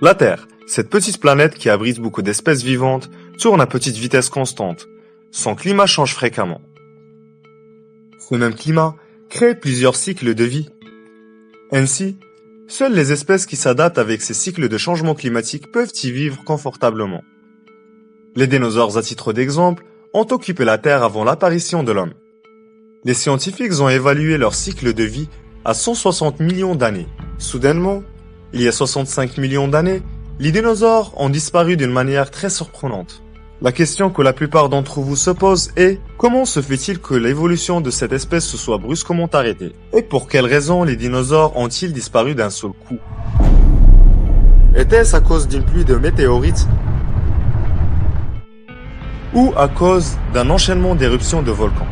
La Terre, cette petite planète qui abrite beaucoup d'espèces vivantes, tourne à petite vitesse constante. Son climat change fréquemment. Ce même climat crée plusieurs cycles de vie. Ainsi, seules les espèces qui s'adaptent avec ces cycles de changement climatique peuvent y vivre confortablement. Les dinosaures, à titre d'exemple, ont occupé la Terre avant l'apparition de l'homme. Les scientifiques ont évalué leur cycle de vie à 160 millions d'années. Soudainement, il y a 65 millions d'années, les dinosaures ont disparu d'une manière très surprenante. La question que la plupart d'entre vous se posent est comment se fait-il que l'évolution de cette espèce se soit brusquement arrêtée? Et pour quelles raisons les dinosaures ont-ils disparu d'un seul coup? Était-ce à cause d'une pluie de météorites? Ou à cause d'un enchaînement d'éruptions de volcans?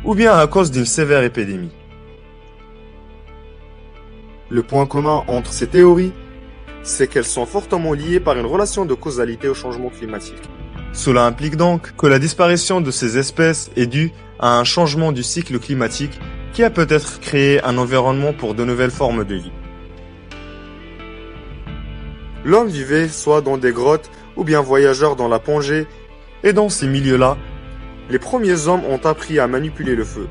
Ou bien à cause d'une sévère épidémie? Le point commun entre ces théories, c'est qu'elles sont fortement liées par une relation de causalité au changement climatique. Cela implique donc que la disparition de ces espèces est due à un changement du cycle climatique qui a peut-être créé un environnement pour de nouvelles formes de vie. L'homme vivait soit dans des grottes ou bien voyageur dans la Pangée, et dans ces milieux-là, les premiers hommes ont appris à manipuler le feu,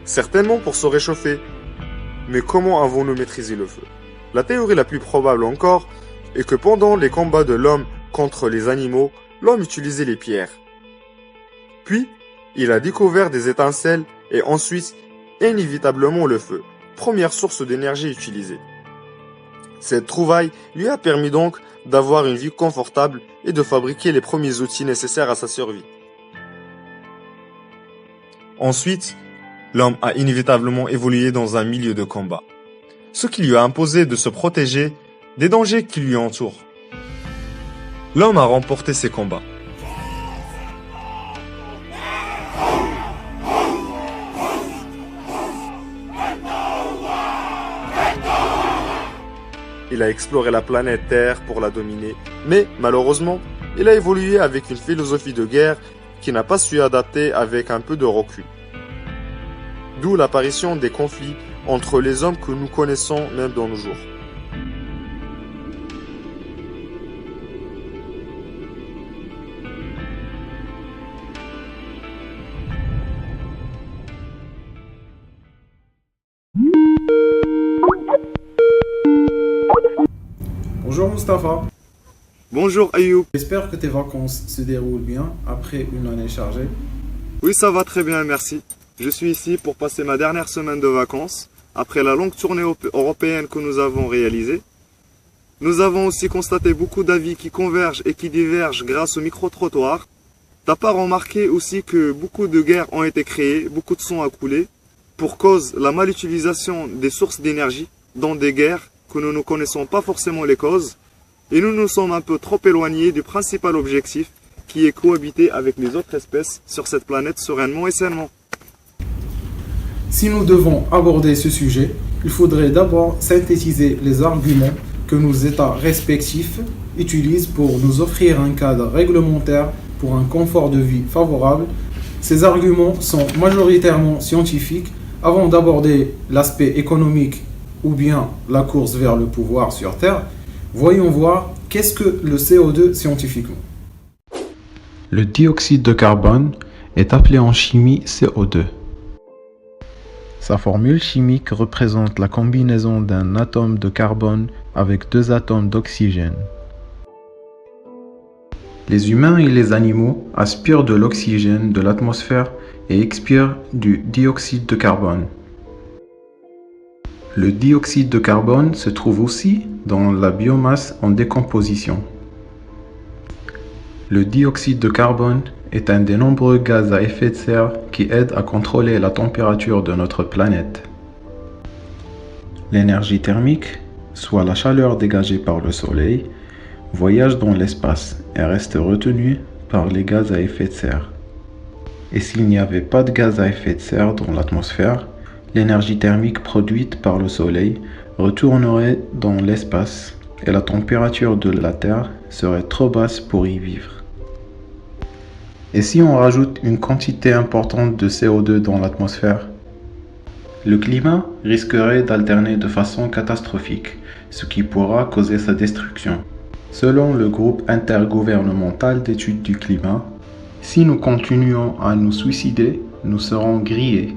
certainement pour se réchauffer. Mais comment avons-nous maîtrisé le feu? La théorie la plus probable encore est que pendant les combats de l'homme contre les animaux, l'homme utilisait les pierres. Puis, il a découvert des étincelles et ensuite, inévitablement le feu, première source d'énergie utilisée. Cette trouvaille lui a permis donc d'avoir une vie confortable et de fabriquer les premiers outils nécessaires à sa survie. Ensuite, l'homme a inévitablement évolué dans un milieu de combat, ce qui lui a imposé de se protéger des dangers qui lui entourent. L'homme a remporté ces combats. Il a exploré la planète Terre pour la dominer, mais malheureusement, il a évolué avec une philosophie de guerre qui n'a pas su adapter avec un peu de recul. D'où l'apparition des conflits entre les hommes que nous connaissons même dans nos jours. Bonjour Mustapha. Bonjour Ayoub. J'espère que tes vacances se déroulent bien après une année chargée. Oui, ça va très bien, merci. Je suis ici pour passer ma dernière semaine de vacances, après la longue tournée européenne que nous avons réalisée. Nous avons aussi constaté beaucoup d'avis qui convergent et qui divergent grâce au micro-trottoir. T'as pas remarqué aussi que beaucoup de guerres ont été créées, beaucoup de sang a coulé, pour cause la malutilisation des sources d'énergie dans des guerres que nous ne connaissons pas forcément les causes, et nous nous sommes un peu trop éloignés du principal objectif, qui est cohabiter avec les autres espèces sur cette planète sereinement et sainement. Si nous devons aborder ce sujet, il faudrait d'abord synthétiser les arguments que nos États respectifs utilisent pour nous offrir un cadre réglementaire pour un confort de vie favorable. Ces arguments sont majoritairement scientifiques. Avant d'aborder l'aspect économique ou bien la course vers le pouvoir sur Terre, voyons voir qu'est-ce que le CO2 scientifiquement. Le dioxyde de carbone est appelé en chimie CO2. Sa formule chimique représente la combinaison d'un atome de carbone avec deux atomes d'oxygène. Les humains et les animaux aspirent de l'oxygène de l'atmosphère et expirent du dioxyde de carbone. Le dioxyde de carbone se trouve aussi dans la biomasse en décomposition. Le dioxyde de carbone est un des nombreux gaz à effet de serre qui aident à contrôler la température de notre planète. L'énergie thermique, soit la chaleur dégagée par le Soleil, voyage dans l'espace et reste retenue par les gaz à effet de serre. Et s'il n'y avait pas de gaz à effet de serre dans l'atmosphère, l'énergie thermique produite par le Soleil retournerait dans l'espace et la température de la Terre serait trop basse pour y vivre. Et si on rajoute une quantité importante de CO2 dans l'atmosphère, Le climat risquerait d'alterner de façon catastrophique, ce qui pourra causer sa destruction. Selon le groupe intergouvernemental d'études du climat, si nous continuons à nous suicider, nous serons grillés.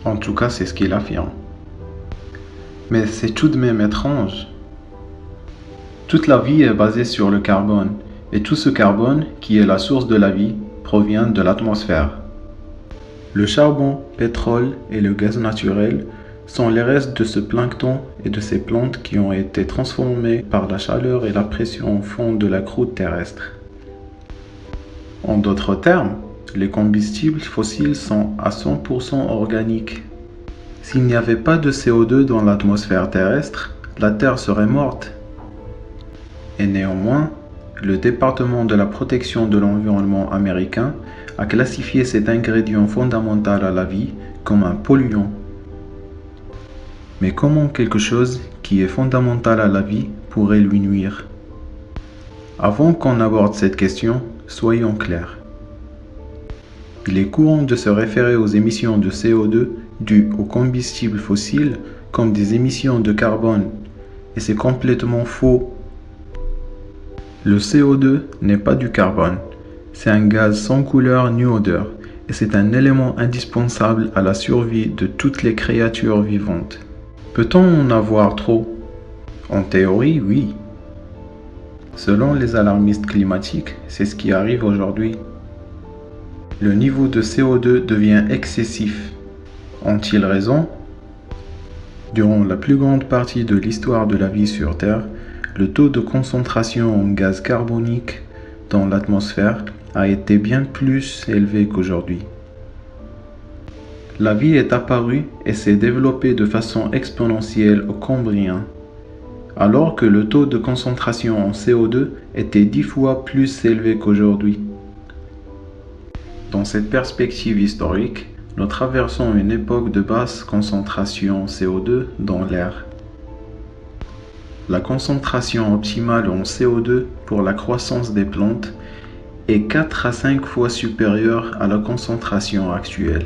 En tout cas, c'est ce qu'il affirme. Mais c'est tout de même étrange. Toute la vie est basée sur le carbone, et tout ce carbone, qui est la source de la vie, provient de l'atmosphère. Le charbon, pétrole et le gaz naturel sont les restes de ce plancton et de ces plantes qui ont été transformés par la chaleur et la pression au fond de la croûte terrestre. En d'autres termes, les combustibles fossiles sont à 100% organiques. S'il n'y avait pas de CO2 dans l'atmosphère terrestre, la Terre serait morte. Et néanmoins, le département de la protection de l'environnement américain a classifié cet ingrédient fondamental à la vie comme un polluant. Mais comment quelque chose qui est fondamental à la vie pourrait lui nuire? Avant qu'on aborde cette question, soyons clairs. Il est courant de se référer aux émissions de CO2 dues aux combustibles fossiles comme des émissions de carbone, et c'est complètement faux. Le CO2 n'est pas du carbone, c'est un gaz sans couleur ni odeur, et c'est un élément indispensable à la survie de toutes les créatures vivantes. Peut-on en avoir trop? En théorie, oui. Selon les alarmistes climatiques, c'est ce qui arrive aujourd'hui. Le niveau de CO2 devient excessif. Ont-ils raison? Durant la plus grande partie de l'histoire de la vie sur Terre, le taux de concentration en gaz carbonique dans l'atmosphère a été bien plus élevé qu'aujourd'hui. La vie est apparue et s'est développée de façon exponentielle au Cambrien, alors que le taux de concentration en CO2 était 10 fois plus élevé qu'aujourd'hui. Dans cette perspective historique, nous traversons une époque de basse concentration CO2 dans l'air. La concentration optimale en CO2 pour la croissance des plantes est 4 à 5 fois supérieure à la concentration actuelle.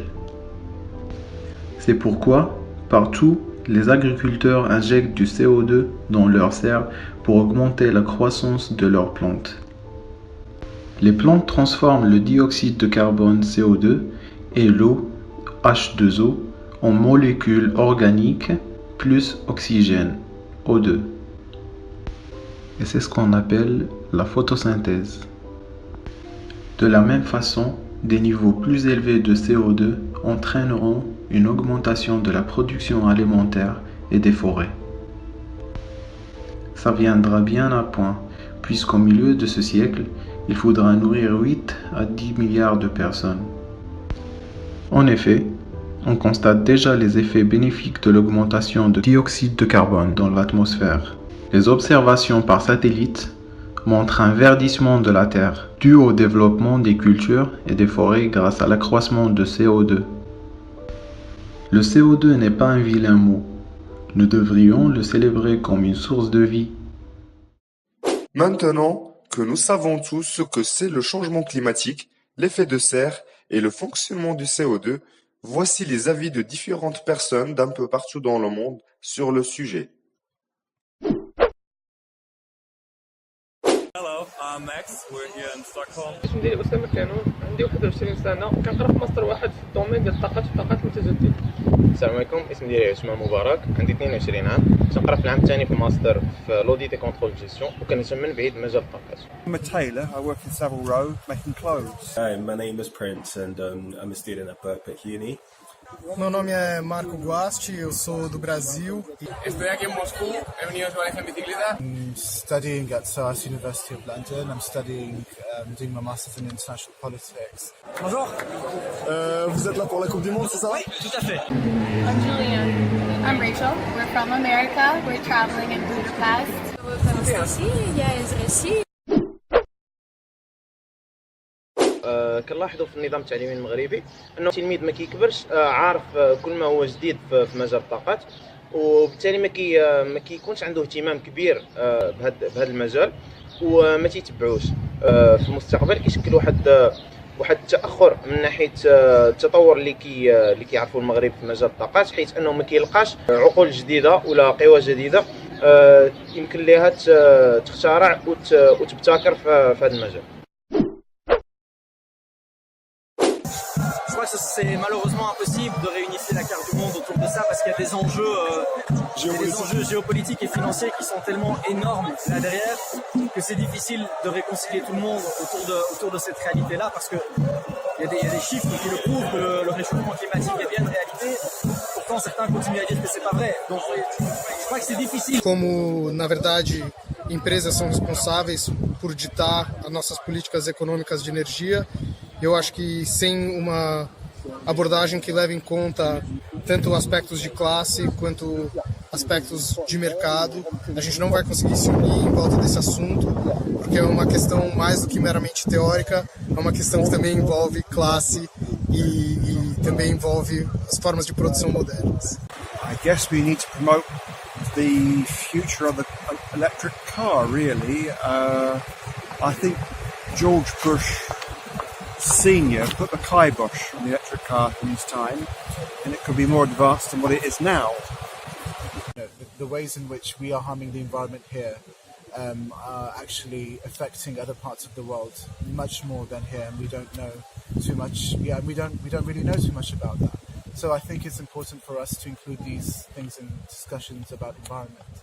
C'est pourquoi, partout, les agriculteurs injectent du CO2 dans leurs serres pour augmenter la croissance de leurs plantes. Les plantes transforment le dioxyde de carbone CO2 et l'eau H2O en molécules organiques plus oxygène O2. Et c'est ce qu'on appelle la photosynthèse. De la même façon, des niveaux plus élevés de CO2 entraîneront une augmentation de la production alimentaire et des forêts. Ça viendra bien à point, puisqu'au milieu de ce siècle, il faudra nourrir 8 à 10 milliards de personnes. En effet, on constate déjà les effets bénéfiques de l'augmentation de dioxyde de carbone dans l'atmosphère. Les observations par satellite montrent un verdissement de la Terre, dû au développement des cultures et des forêts grâce à l'accroissement de CO2. Le CO2 n'est pas un vilain mot. Nous devrions le célébrer comme une source de vie. Maintenant que nous savons tous ce que c'est le changement climatique, l'effet de serre et le fonctionnement du CO2, voici les avis de différentes personnes d'un peu partout dans le monde sur le sujet. Hello, I'm Max. We're here in Stockholm. الاسم ديالي أسامة كانون، عندي 21 سنة، كنقرا في ماستر واحد في الدومين ديال الطاقات المتجددة. السلام عليكم، اسمي ديالي عثمان مبارك، عندي 22 عام، كنقرا في العام الثاني في الماستر في لوديت اي كونترول جيستيون وكنهتم من بعيد بمجال الطاقات. I'm a tailor. I work in Savile Row making clothes. Hi, my name is Prince and I'm a student at Birkbeck Uni. Meu nome é Marco Guasti, eu sou do Brasil. Estoy aquí en Moscú, he venido a trabajar en bicicleta. I'm studying at SOAS University of London. I'm studying, doing my Masters in International Politics. Bonjour. Vous êtes là pour la Coupe du Monde, c'est ça? Oui, tout à fait. I'm Julianne. I'm Rachel. We're from America. We're traveling in Budapest. كنلاحظوا في النظام التعليمي المغربي انه التلميذ ما كيكبرش عارف كل ما هو جديد في مجال الطاقات، وبالتالي ما كيكونش عنده اهتمام كبير بهذا المجال وما تيتبعوش. في المستقبل كيشكل واحد واحد التاخر من ناحيه التطور اللي كيعرفوا المغرب في مجال الطاقات، حيث انه ما كيلقاش عقول جديده ولا قوى جديده يمكن لها تخترع وتبتكر في هذا المجال. Je crois que c'est malheureusement impossible de réunifier la carte du monde autour de ça parce qu'il y a des enjeux géopolitiques et financiers qui sont tellement énormes là derrière que c'est difficile de réconcilier tout le monde autour de cette réalité-là parce que il y a des chiffres qui le prouvent que le réchauffement climatique est bien une réalité. Pourtant, certains continuent à dire que c'est pas vrai. Donc, je crois que c'est difficile. Como, na verdade, empresas são responsáveis por ditar as nossas políticas econômicas de energia, eu acho que sem uma abordagem que leve em conta tanto aspectos de classe quanto aspectos de mercado, a gente não vai conseguir se unir em volta desse assunto, porque é uma questão mais do que meramente teórica, é uma questão que também envolve classe e também envolve as formas de produção modernas. I guess we need to promote the future of the electric car, really. I think George Bush Senior put the kibosh on the electric car in his time, and it could be more advanced than what it is now. The ways in which we are harming the environment here are actually affecting other parts of the world much more than here, and we don't know too much. Yeah, we don't really know too much about that. So I think it's important for us to include these things in discussions about environment.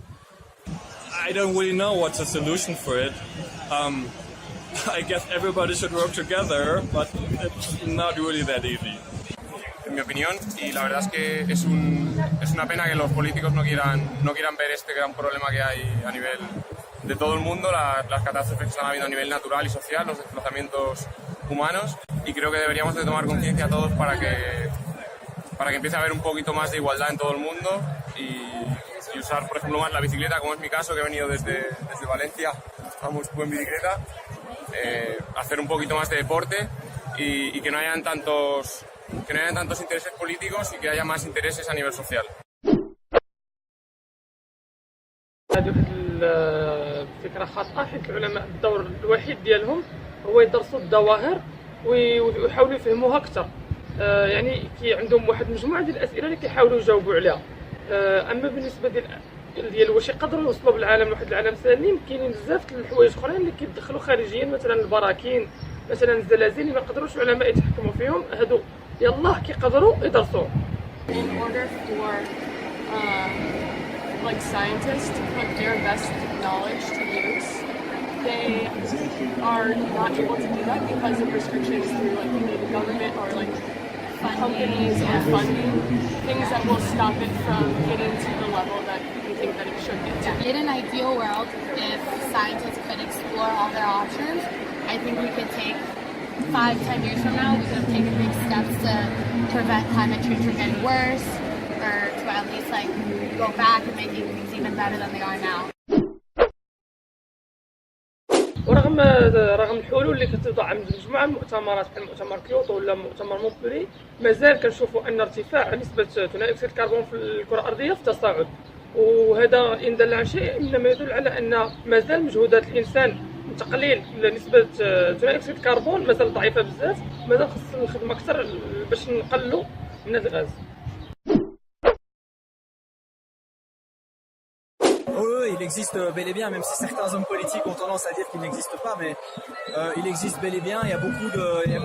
I don't really know what's a solution for it. I guess everybody should work together, but it's not really that easy. En mi opinión, y la verdad es que es una pena que los políticos no quieran ver este gran problema que hay a nivel de todo el mundo, las catástrofes que están habiendo a nivel natural y social, los desplazamientos humanos, y creo que deberíamos de tomar conciencia todos para que empiece a haber un poquito más de igualdad en todo el mundo y usar, por ejemplo, más la bicicleta, como es mi caso, que he venido desde Valencia a Moscú en bicicleta, hacer un poquito más de deporte y que no hayan tantos intereses políticos y que haya más intereses a nivel social. هذه الفكرة خاطئة، حيث العلماء الدور الوحيد ديالهم هو يدرسوا الظواهر ويحاولوا يفهموها أكثر. يعني عندهم واحد مجموعة ديال الأسئلة اللي كيحاولوا يجاوبوا عليها. أما بالنسبة ديال واش يقدروا يوصلوا بالعالم لواحد العالم سليم، كاينين بزاف د الحوايج اخرين اللي كيدخلوا خارجيا، مثلا البراكين، مثلا الزلازل اللي ما يقدروش العلماء يتحكموا فيهم، هادو يلاه كيقدروا يدرسوه. In order for like scientists to put their best knowledge to use, they are not able to do that because of restrictions through like the government or like companies or funding, things that will stop it from getting to the level that we think that it should get to. In an ideal world, if scientists could explore all their options, I think we could take 5-10 years from now, we could have taken big steps to prevent climate change from getting worse, or to at least like go back and making things even better than they are now. ورغم الحلول اللي كتوضع عند مجموعه من المؤتمرات بحال مؤتمر كيوطو ولا مؤتمر مونبولي، مازال كنشوفوا ان ارتفاع نسبه ثاني اكسيد الكربون في الكره الارضيه في تصاعد، وهذا ان دل عن شيء انما يدل على ان مازال مجهودات الانسان تقليل نسبه ثاني اكسيد الكربون مازال ضعيفه بزاف، مازال خص الخدمه اكثر باش نقللوا من هذا الغاز. Il existe bel et bien, même si certains hommes politiques ont tendance à dire qu'il n'existe pas, mais il existe bel et bien. Il y a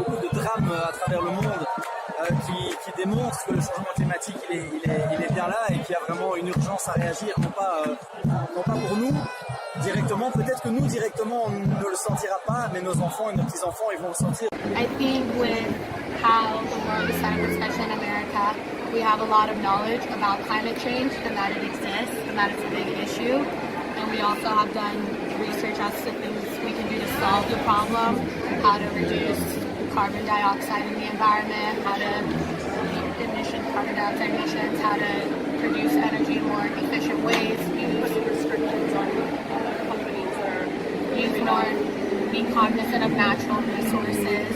beaucoup de drames à travers le monde qui démontrent que le changement climatique il est bien là et qu'il y a vraiment une urgence à réagir, non pas pour nous directement. Peut-être que nous directement on ne le sentira pas, mais nos enfants et nos petits-enfants ils vont le sentir. I think with how the world is set up, especially in America, we have a lot of knowledge about climate change and that it exists and that it's a big issue. And we also have done research as to things we can do to solve the problem, how to reduce carbon dioxide in the environment, how to carbon dioxide emissions, how to produce energy in more efficient ways, use restrictions on companies or use more, be cognizant of natural resources.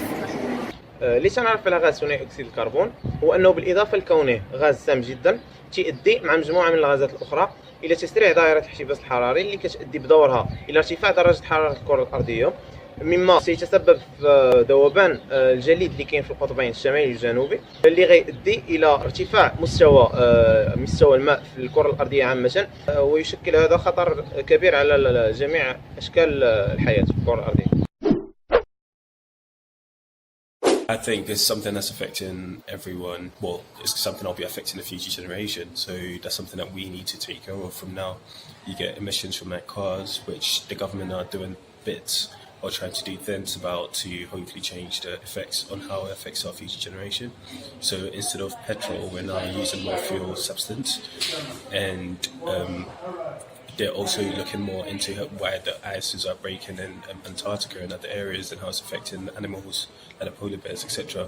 اللي تنعرف على غاز ثاني اكسيد الكربون هو انه بالاضافه لكونه غاز سام جدا تؤدي مع مجموعه من الغازات الاخرى الى تسريع دائره الاحتباس الحراري اللي كتؤدي بدورها الى ارتفاع درجه حراره الكره الارضيه، مما سيتسبب في ذوبان الجليد اللي كاين في القطبين الشمالي والجنوبي اللي غيؤدي الى ارتفاع مستوى الماء في الكره الارضيه عامه ويشكل هذا خطر كبير على جميع اشكال الحياه في الكره الارضيه. I think it's something that's affecting everyone. Well, it's something that'll be affecting the future generation. So that's something that we need to take care of from now. You get emissions from like cars, which the government are doing bits or trying to do things about to hopefully change the effects on how it affects our future generation. So instead of petrol, we're now using more fuel substance, and they're also looking more into why the ices are breaking in Antarctica and other areas and how it's affecting animals like the polar bears, etc.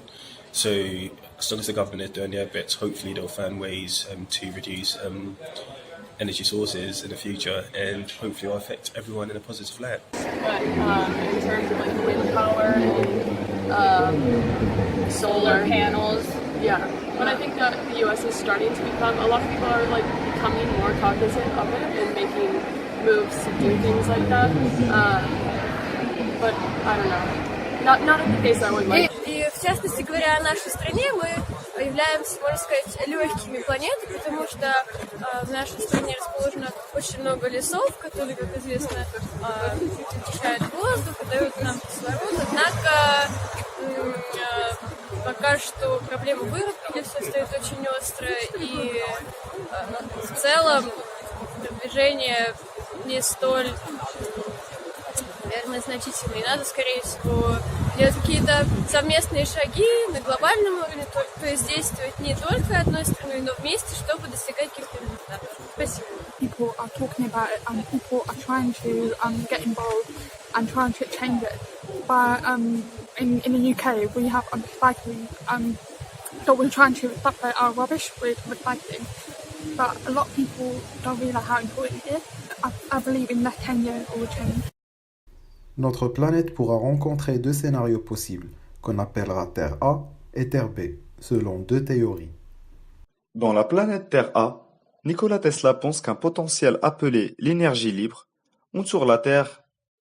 So as long as the government is doing their bits, hopefully they'll find ways to reduce energy sources in the future, and hopefully will affect everyone in a positive light. But in terms of like wind power and solar panels, yeah. But I think that the U.S. is starting to become, a lot of people are like becoming more cognizant of it and making moves to do things like that. But I don't know. Not at the pace I would like. И в частности говоря о нашей стране, мы являемся, можно сказать, легкими планеты, потому что в нашей стране расположено очень много лесов, которые, как известно, очищают воздух, дают нам кислород. Однако пока что проблема вырубки лесов стоит очень острая, и в целом продвижение не столь, наверное, значительное. И надо, скорее всего, делать какие-то совместные шаги на глобальном уровне, то есть действовать не только одной страной, но вместе, чтобы достигать каких-то результатов. Спасибо. People are talking about it and people are trying to get involved and trying to change it. But in the UK, we have recycling, so we're trying to separate our rubbish with recycling. But a lot of people don't realise how important it is. I believe in the next 10 years it will change. Notre planète pourra rencontrer deux scénarios possibles, qu'on appellera Terre A et Terre B, selon deux théories. Dans la planète Terre A, Nikola Tesla pense qu'un potentiel appelé l'énergie libre entoure la Terre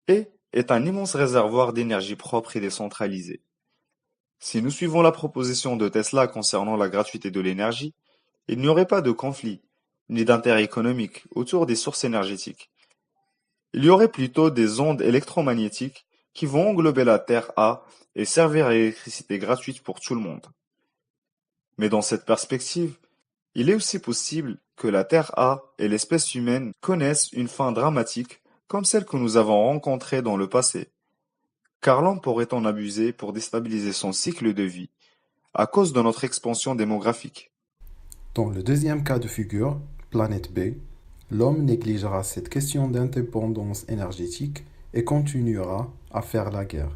et est un immense réservoir d'énergie propre et décentralisée. Si nous suivons la proposition de Tesla concernant la gratuité de l'énergie, il n'y aurait pas de conflit, ni d'intérêt économique autour des sources énergétiques. Il y aurait plutôt des ondes électromagnétiques qui vont englober la Terre A et servir à l'électricité gratuite pour tout le monde. Mais dans cette perspective, il est aussi possible que la Terre A et l'espèce humaine connaissent une fin dramatique comme celle que nous avons rencontrée dans le passé. Car l'homme pourrait en abuser pour déstabiliser son cycle de vie à cause de notre expansion démographique. Dans le deuxième cas de figure, planète B, l'homme négligera cette question d'indépendance énergétique et continuera à faire la guerre.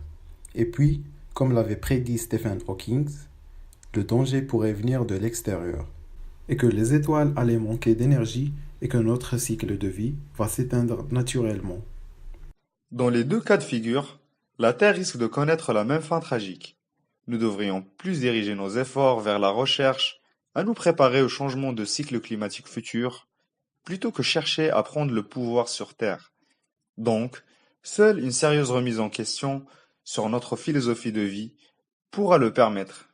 Et puis, comme l'avait prédit Stephen Hawking, le danger pourrait venir de l'extérieur, et que les étoiles allaient manquer d'énergie et que notre cycle de vie va s'éteindre naturellement. Dans les deux cas de figure, la Terre risque de connaître la même fin tragique. Nous devrions plus diriger nos efforts vers la recherche, à nous préparer au changement de cycle climatique futur, plutôt que chercher à prendre le pouvoir sur Terre. Donc, seule une sérieuse remise en question sur notre philosophie de vie pourra le permettre.